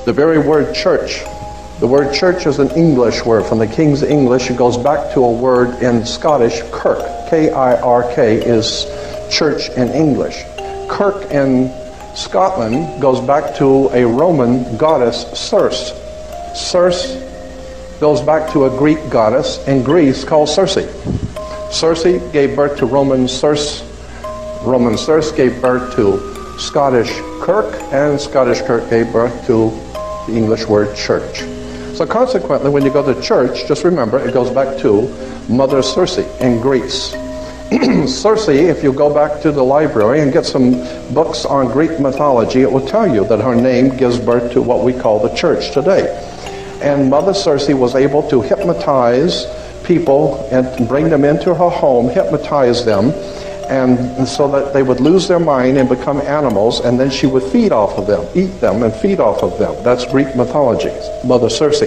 The very word church. The word church is an English word. From the King's English, it goes back to a word in Scottish, kirk. K-I-R-K is church in English. Kirk in Scotland goes back to a Roman goddess, Circe. Circe goes back to a Greek goddess in Greece called Circe. Circe gave birth to Roman Circe. Roman Circe gave birth to Scottish Kirk, and Scottish Kirk gave birth to the English word church. So consequently, when you go to church, just remember it goes back to Mother Circe in Greece. Circe, if you go back to the library and get some books on Greek mythology, it will tell you that her name gives birth to what we call the church today. And Mother Circe was able to hypnotize people and bring them into her home, hypnotize them, and so that they would lose their mind and become animals, and then she would feed off of them, eat them and feed off of them. That's Greek mythology, Mother Circe.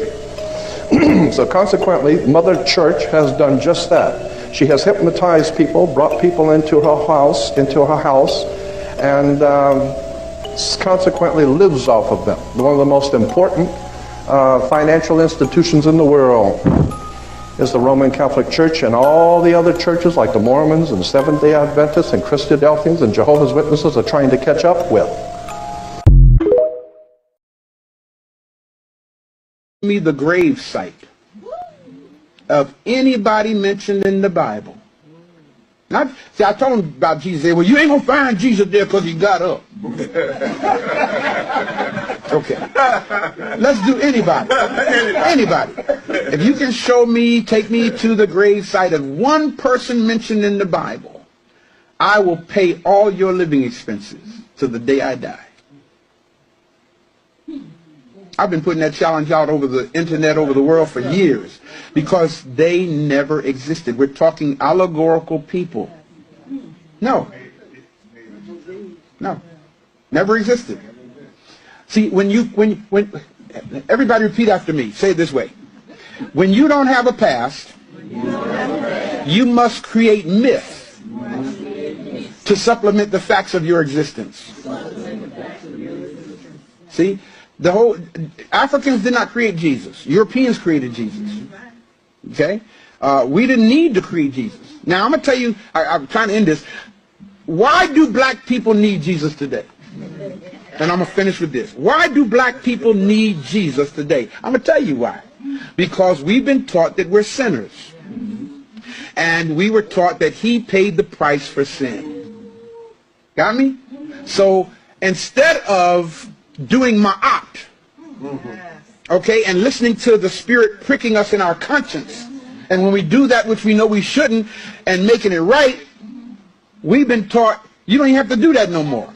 So consequently, Mother Church has done just that. She has hypnotized people, brought people into her house, and consequently lives off of them. One of the most important financial institutions in the world is the Roman Catholic Church, and all the other churches like the Mormons and Seventh-day Adventists and Christadelphians and Jehovah's Witnesses are trying to catch up with. Me the grave site of anybody mentioned in the Bible. See, I told him about Jesus. They said, well, you ain't gonna find Jesus there because he got up. Okay. Let's do anybody. Anybody. If you can show me, take me to the grave site of one person mentioned in the Bible, I will pay all your living expenses to the day I die. I've been putting that challenge out over the internet, over the world for years, because they never existed. We're talking allegorical people. No. No. Never existed. See, when everybody repeat after me, say it this way. When you don't have a past, you must create myth to supplement the facts of your existence. See? The whole Africans did not create Jesus. Europeans created Jesus. Okay? We didn't need to create Jesus. Now I'm going to tell you, I'm trying to end this. Why do black people need Jesus today? And I'm going to finish with this. Why do black people need Jesus today? I'm going to tell you why. Because we've been taught that we're sinners. And we were taught that he paid the price for sin. Got me? So instead of doing ma'at, okay, and listening to the Spirit pricking us in our conscience, and when we do that which we know we shouldn't and making it right, we've been taught you don't even have to do that no more.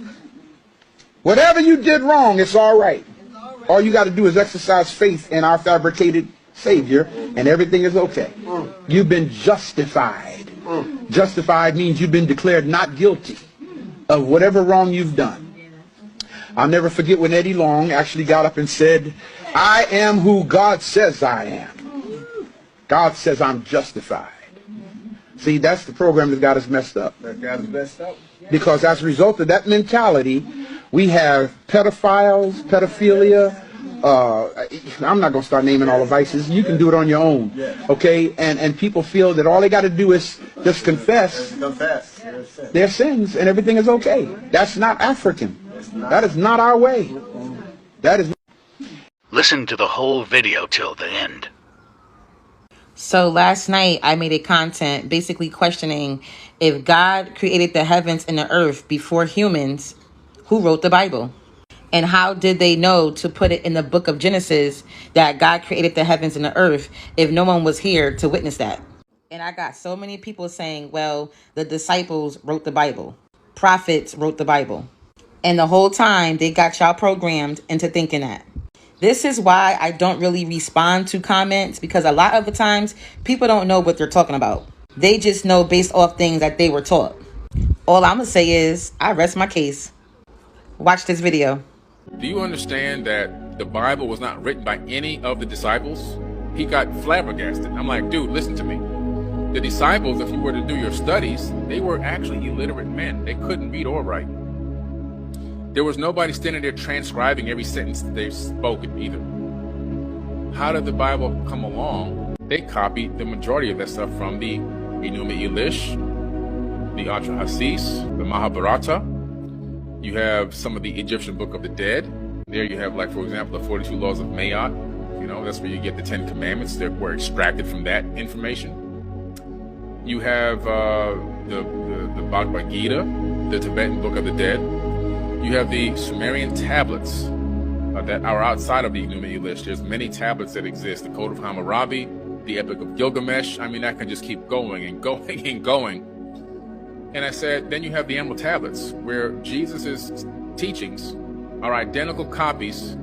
Whatever you did wrong, it's all right. All you got to do is exercise faith in our fabricated Savior, and everything is okay. You've been justified. Justified means you've been declared not guilty of whatever wrong you've done. I'll never forget when Eddie Long actually got up and said, I am who God says I am. God says I'm justified. See, that's the program that got us messed up. That got us messed up. Because as a result of that mentality, we have pedophiles, pedophilia. I'm not going to start naming all the vices. You can do it on your own. Okay? And people feel that all they got to do is just confess their sins and everything is okay. That's not African. That is not our way. That is. Listen to the whole video till the end. So last night I made a content basically questioning if God created the heavens and the earth before humans, who wrote the Bible? And how did they know to put it in the book of Genesis that God created the heavens and the earth if no one was here to witness that? And I got so many people saying, well, the disciples wrote the Bible. Prophets wrote the Bible. And the whole time they got y'all programmed into thinking that. This is why I don't really respond to comments, because a lot of the times people don't know what they're talking about. They just know based off things that they were taught. All I'm going to say is I rest my case. Watch this video. Do you understand that the Bible was not written by any of the disciples? He got flabbergasted. I'm like, dude, listen to me. The disciples, if you were to do your studies, they were actually illiterate men. They couldn't read or write. There was nobody standing there transcribing every sentence that they've spoken either. How did the Bible come along? They copied the majority of that stuff from the Enuma Elish, the Atrahasis, the Mahabharata. You have some of the Egyptian Book of the Dead. There you have, like, for example, the 42 Laws of Mayat. You know, that's where you get the 10 Commandments that were extracted from that information. You have the Bhagavad Gita, the Tibetan Book of the Dead. You have the Sumerian tablets that are outside of the Enuma Elish. There's many tablets that exist. The Code of Hammurabi, the Epic of Gilgamesh. I mean, I can just keep going and going and going. And I said, then you have the Emerald Tablets, where Jesus' teachings are identical copies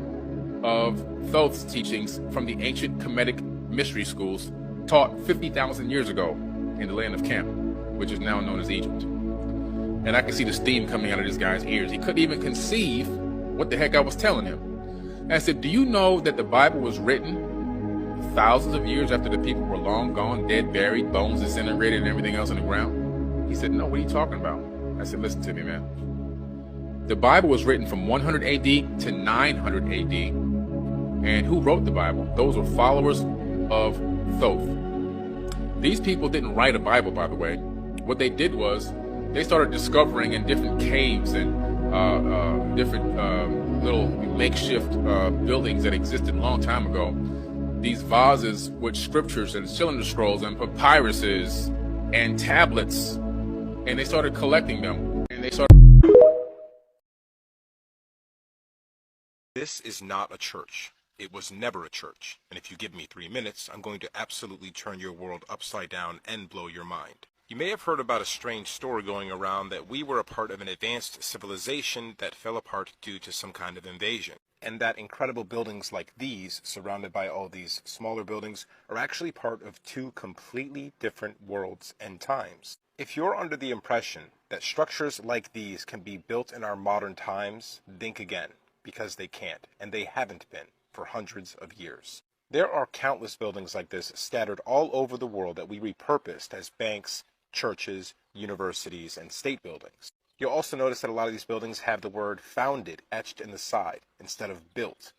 of Thoth's teachings from the ancient Kemetic mystery schools taught 50,000 years ago in the land of Chem, which is now known as Egypt. And I can see the steam coming out of this guy's ears. He couldn't even conceive what the heck I was telling him. And I said, do you know that the Bible was written thousands of years after the people were long gone, dead, buried, bones disintegrated, and everything else on the ground? He said, no, what are you talking about? I said, listen to me, man. The Bible was written from 100 AD to 900 AD. And who wrote the Bible? Those were followers of Thoth. These people didn't write a Bible, by the way. What they did was they started discovering in different caves and different little makeshift buildings that existed a long time ago, these vases with scriptures and cylinder scrolls and papyruses and tablets, and they started collecting them. And they started. This is not a church. It was never a church. And if you give me 3 minutes, I'm going to absolutely turn your world upside down and blow your mind. You may have heard about a strange story going around that we were a part of an advanced civilization that fell apart due to some kind of invasion. And that incredible buildings like these, surrounded by all these smaller buildings, are actually part of two completely different worlds and times. If you're under the impression that structures like these can be built in our modern times, think again, because they can't, and they haven't been for hundreds of years. There are countless buildings like this scattered all over the world that we repurposed as banks, churches, universities, and state buildings. You'll also notice that a lot of these buildings have the word founded etched in the side instead of built.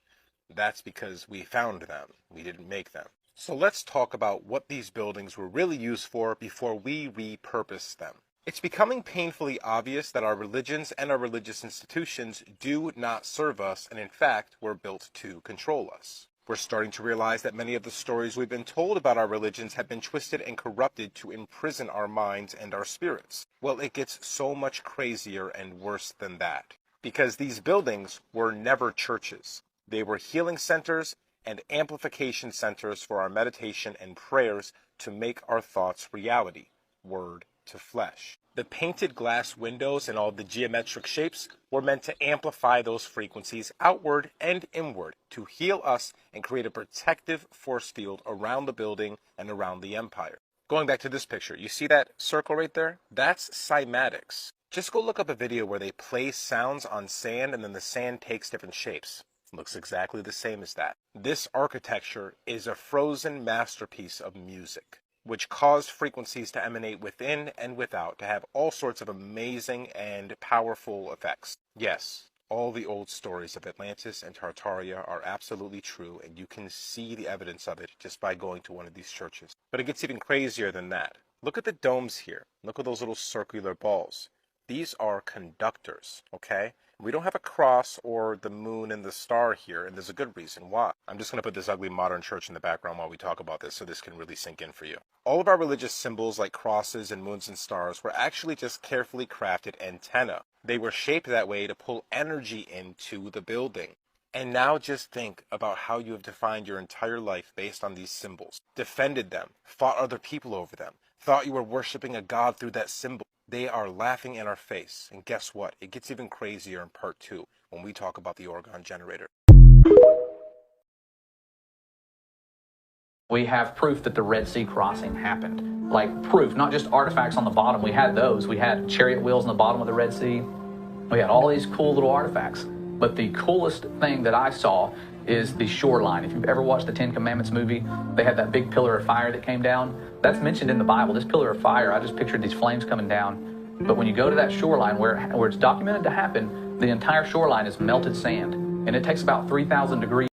That's because we found them. We didn't make them. So let's talk about what these buildings were really used for before we repurposed them. It's becoming painfully obvious that our religions and our religious institutions do not serve us, and in fact, were built to control us. We're starting to realize that many of the stories we've been told about our religions have been twisted and corrupted to imprison our minds and our spirits. Well, it gets so much crazier and worse than that. Because these buildings were never churches. They were healing centers and amplification centers for our meditation and prayers to make our thoughts reality, word to flesh. The painted glass windows and all the geometric shapes were meant to amplify those frequencies outward and inward to heal us and create a protective force field around the building and around the empire. Going back to this picture, you see that circle right there? That's cymatics. Just go look up a video where they play sounds on sand and then the sand takes different shapes. It looks exactly the same as that. This architecture is a frozen masterpiece of music, which caused frequencies to emanate within and without to have all sorts of amazing and powerful effects. Yes, all the old stories of Atlantis and Tartaria are absolutely true, and you can see the evidence of it just by going to one of these churches. But it gets even crazier than that. Look at the domes here. Look at those little circular balls. These are conductors, okay? We don't have a cross or the moon and the star here, and there's a good reason why. I'm just going to put this ugly modern church in the background while we talk about this so this can really sink in for you. All of our religious symbols like crosses and moons and stars were actually just carefully crafted antennae. They were shaped that way to pull energy into the building. And now just think about how you have defined your entire life based on these symbols. Defended them, fought other people over them, thought you were worshiping a god through that symbol. They are laughing in our face. And guess what? It gets even crazier in part 2 when we talk about the Oregon generator. We have proof that the Red Sea crossing happened. Like proof, not just artifacts on the bottom. We had those. We had chariot wheels on the bottom of the Red Sea. We had all these cool little artifacts. But the coolest thing that I saw is the shoreline. If you've ever watched the 10 Commandments movie, they had that big pillar of fire that came down. That's mentioned in the Bible. This pillar of fire, I just pictured these flames coming down. But when you go to that shoreline where it's documented to happen, The entire shoreline is melted sand, and it takes about 3,000 degrees